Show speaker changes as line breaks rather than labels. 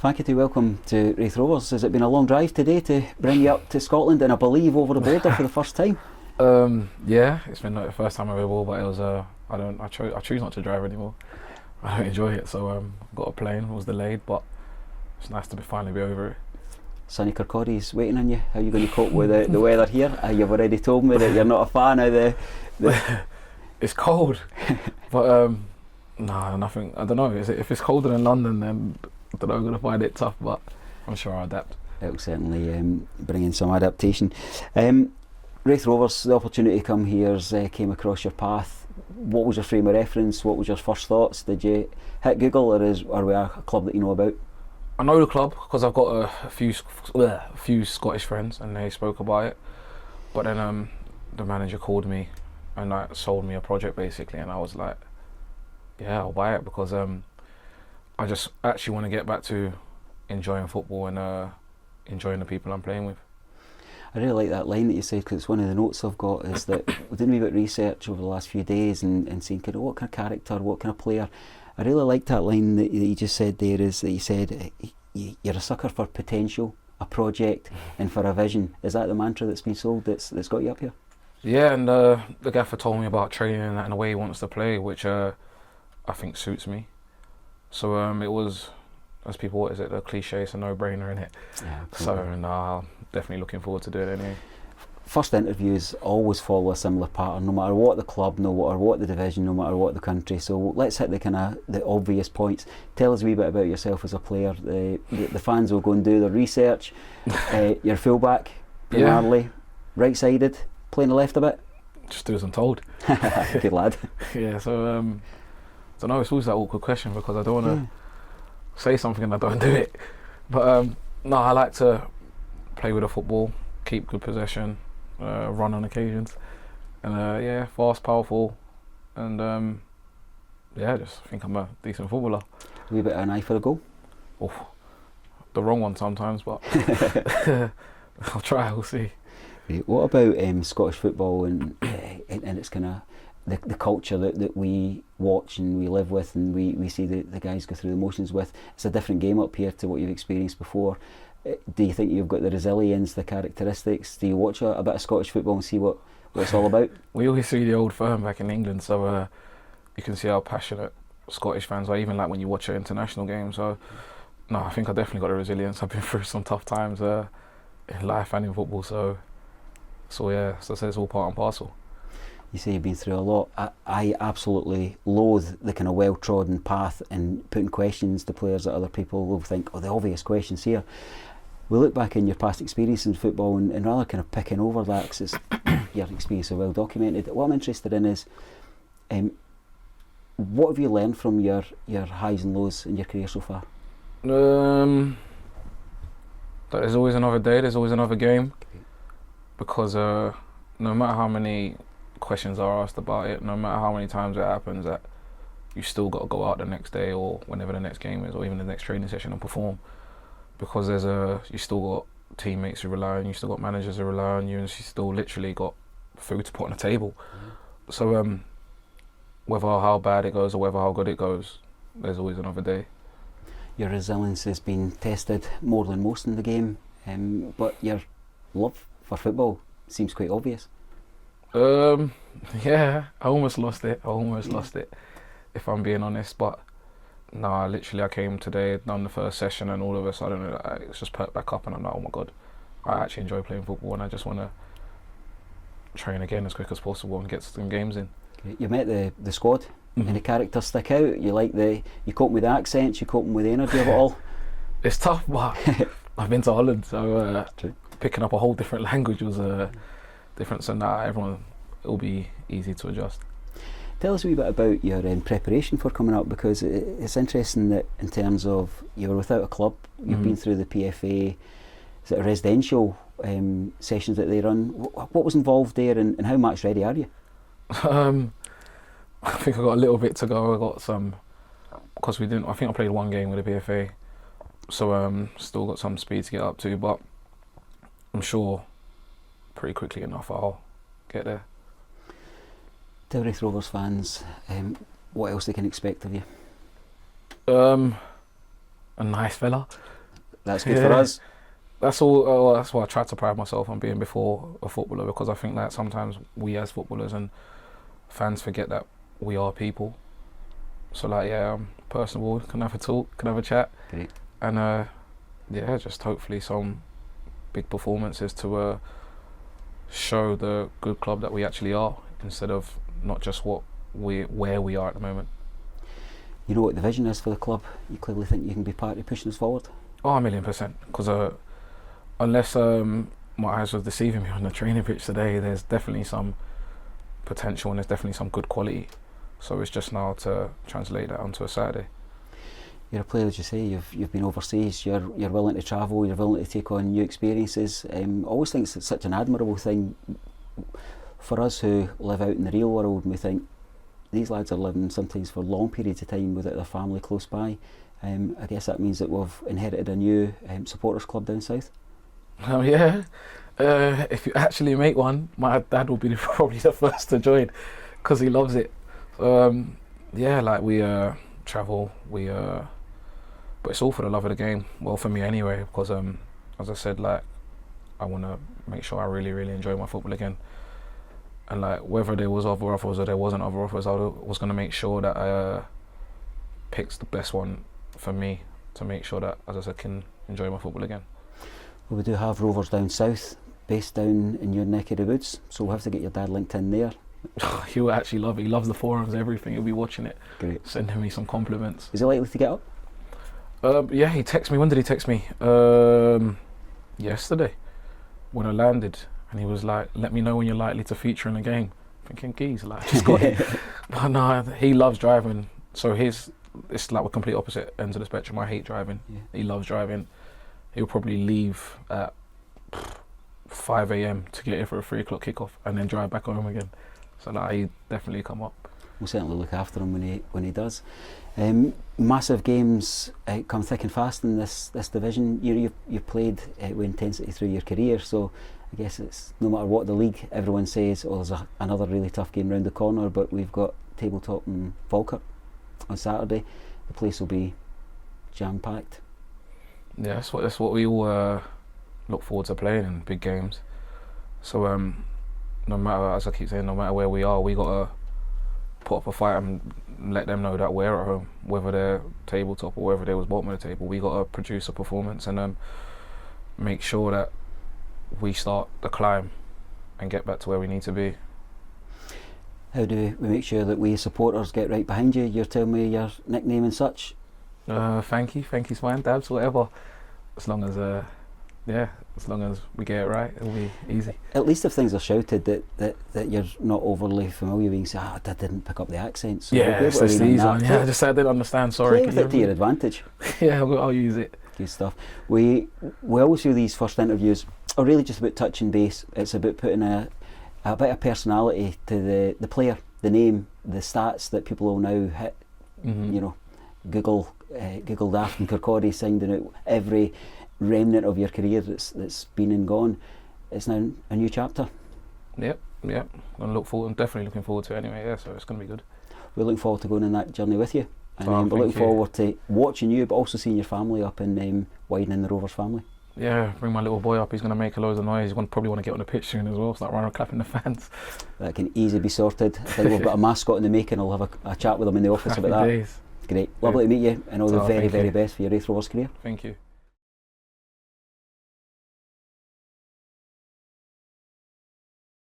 Fankaty, welcome to Raith Rovers. Has it been a long drive today to bring you up to Scotland and I believe over the border for the first time?
Yeah, it's been the first time I've ever been, but it was I choose not to drive anymore. I don't enjoy it, so got a plane. It was delayed, but it's nice to finally be over it.
Sonny Kirkcaldy's waiting on you. How are you going to cope with the weather here? You've already told me that you're not a fan of the
It's cold, but nothing. I don't know. If it's colder than London, then I don't know. I'm going to find it tough, but I'm sure I'll adapt.
It'll certainly bring in some adaptation. Raith Rovers, the opportunity to come here came across your path. What was your frame of reference? What was your first thoughts? Did you hit Google, are we a club that you know about?
I know the club because I've got a few Scottish friends and they spoke about it. But then the manager called me and sold me a project basically, and I was like, yeah, I'll buy it because I just actually want to get back to enjoying football and enjoying the people I'm playing with.
I really like that line that you said, because it's one of the notes I've got, is that we've done a bit of research over the last few days and seeing kind of what kind of character, what kind of player. I really like that line that you just said there, is that you said you're a sucker for potential, a project and for a vision. Is that the mantra that's been sold that's got you up here?
Yeah, and the gaffer told me about training and the way he wants to play, which I think suits me. So it was, as people, what is it, the cliche, it's a no-brainer, innit? Yeah, so definitely looking forward to doing it anyway.
First interviews always follow a similar pattern, no matter what the club, no matter what the division, no matter what the country. So let's hit the obvious points. Tell us a wee bit about yourself as a player. The fans will go and do their research. You're fullback, primarily, right-sided, playing the left a bit.
Just do as I'm told.
Good lad.
Yeah, so I don't know. It's always that awkward question because I don't want to say something and I don't do it. But no, I like to play with the football, keep good possession. Run on occasions, and fast, powerful, and just think I'm a decent footballer.
A wee bit of an eye for the goal?
Oh, the wrong one sometimes, but I'll try, we'll see.
What about Scottish football and it's kind of the culture that we watch and we live with and we see the guys go through the motions with? It's a different game up here to what you've experienced before. Do you think you've got the resilience, the characteristics? Do you watch a bit of Scottish football and see what it's all about?
We always see the old firm back in England, so you can see how passionate Scottish fans are, even like when you watch an international game. So, no, I think I definitely got the resilience. I've been through some tough times in life and in football, so yeah, so it's all part and parcel.
You say you've been through a lot. I absolutely loathe the kind of well-trodden path and putting questions to players that other people will think, the obvious questions here. We look back in your past experience in football and rather kind of picking over that because your experience is well documented. What I'm interested in is what have you learned from your highs and lows in your career so far?
There's always another day, there's always another game, because no matter how many questions are asked about it, no matter how many times it happens, that you still got to go out the next day or whenever the next game is, or even the next training session, and perform, because you still got teammates who rely on you, you still got managers who rely on you, and you still literally got food to put on the table. So whether how bad it goes or whether how good it goes, there's always another day.
Your resilience has been tested more than most in the game, but your love for football seems quite obvious.
Yeah, I almost lost it, if I'm being honest, but no, I came today, done the first session, and all of a sudden it's just perked back up and I'm like, oh my god, I actually enjoy playing football and I just want to train again as quick as possible and get some games in.
You met the squad, and the characters stick out. You coping with the accents, you coping with the energy of it all?
It's tough, but I've been to Holland, so picking up a whole different language was different, so it'll be easy to adjust.
Tell us a wee bit about your preparation for coming up, because it's interesting that in terms of you were without a club, you've been through the PFA, is it a residential sessions that they run? What was involved there, and how match ready are you?
I think I got a little bit to go. I got some, because I think I played one game with the PFA, so still got some speed to get up to, but I'm sure pretty quickly enough I'll get there.
Tell Raith Rovers fans what else they can expect of you.
A nice fella.
that's good for us.
That's all. That's why I try to pride myself on being before a footballer, because I think that sometimes we as footballers and fans forget that we are people. So like, yeah, I'm personable, can have a talk, can have a chat.
Great.
And yeah, just hopefully some big performances to show the good club that we actually are, instead of not just where we are at the moment.
You know what the vision is for the club? You clearly think you can be part of pushing us forward?
Oh, 1,000,000%. Because unless my eyes were deceiving me on the training pitch today, there's definitely some potential and there's definitely some good quality. So it's just now to translate that onto a Saturday.
You're a player, as you say. You've been overseas. You're willing to travel. You're willing to take on new experiences. I always think it's such an admirable thing for us who live out in the real world. And we think these lads are living sometimes for long periods of time without their family close by. I guess that means that we've inherited a new supporters club down south.
Oh yeah. If you actually make one, my dad will be probably the first to join, because he loves it. Yeah, like we travel, but it's all for the love of the game. Well, for me anyway, because as I said, like, I want to make sure I really, really enjoy my football again. And like, whether there was other offers or there wasn't other offers, I was going to make sure that I picked the best one for me, to make sure that, as I said, can enjoy my football again.
Well, we do have Rovers down south, based down in your neck of the woods, so we'll have to get your dad linked in there.
He'll actually love it. He loves the forums, everything. He'll be watching it.
Great.
Sending me some compliments.
Is he likely to get up?
Yeah, he texted me. When did he text me? Yesterday, when I landed, and he was like, "Let me know when you're likely to feature in a game." Thinking, geez, like, just got it. But no, he loves driving. So it's like we're complete opposite ends of the spectrum. I hate driving. Yeah. He loves driving. He'll probably leave at 5 a.m. to get here for a 3 o'clock kickoff and then drive back home again. So like, he definitely come up.
We'll certainly look after him when he does. Massive games come thick and fast in this division. You've played with intensity through your career, so I guess it's no matter what the league, everyone says, oh, there's another really tough game round the corner, but we've got Tabletop and Falkirk on Saturday. The place will be jam-packed. Yeah,
that's what we all look forward to, playing in big games. So no matter, as I keep saying, no matter where we are, we got to put up a fight and let them know that we're at home, whether they're tabletop or whether they was bottom of the table. We got to produce a performance and make sure that we start the climb and get back to where we need to be.
How do we make sure that we supporters get right behind you? You're telling me your nickname and such?
Fanky's fine, Dabs, whatever. As long as as long as we get it right, it'll be easy.
At least if things are shouted that you're not overly familiar with, you say, I didn't pick up the accent. So
yeah, it's the easy one. Yeah, I just said I didn't understand, sorry.
Play it to your advantage.
Yeah, I'll use it.
Good stuff. We always do these first interviews are really just about touching base. It's about putting a bit of personality to the player, the name, the stats that people will now hit. Mm-hmm. You know, Google Daft and Kirkcaldy sounding out every remnant of your career that's been and gone. It's now a new chapter.
Yep. I'm definitely looking forward to it anyway. Yeah, so it's going to be good.
We're looking forward to going on that journey with you, and we're looking forward to watching you, but also seeing your family up and widening the Rovers family.
Yeah, bring my little boy up. He's going to make a load of noise. He's going to probably want to get on the pitch soon as well, start running clapping the fans.
That can easily be sorted. I think we've got a mascot in the making. I'll have a chat with him in the office about that.
Days.
Great, lovely to meet you, and all the very best for your Raith Rovers career.
Thank you.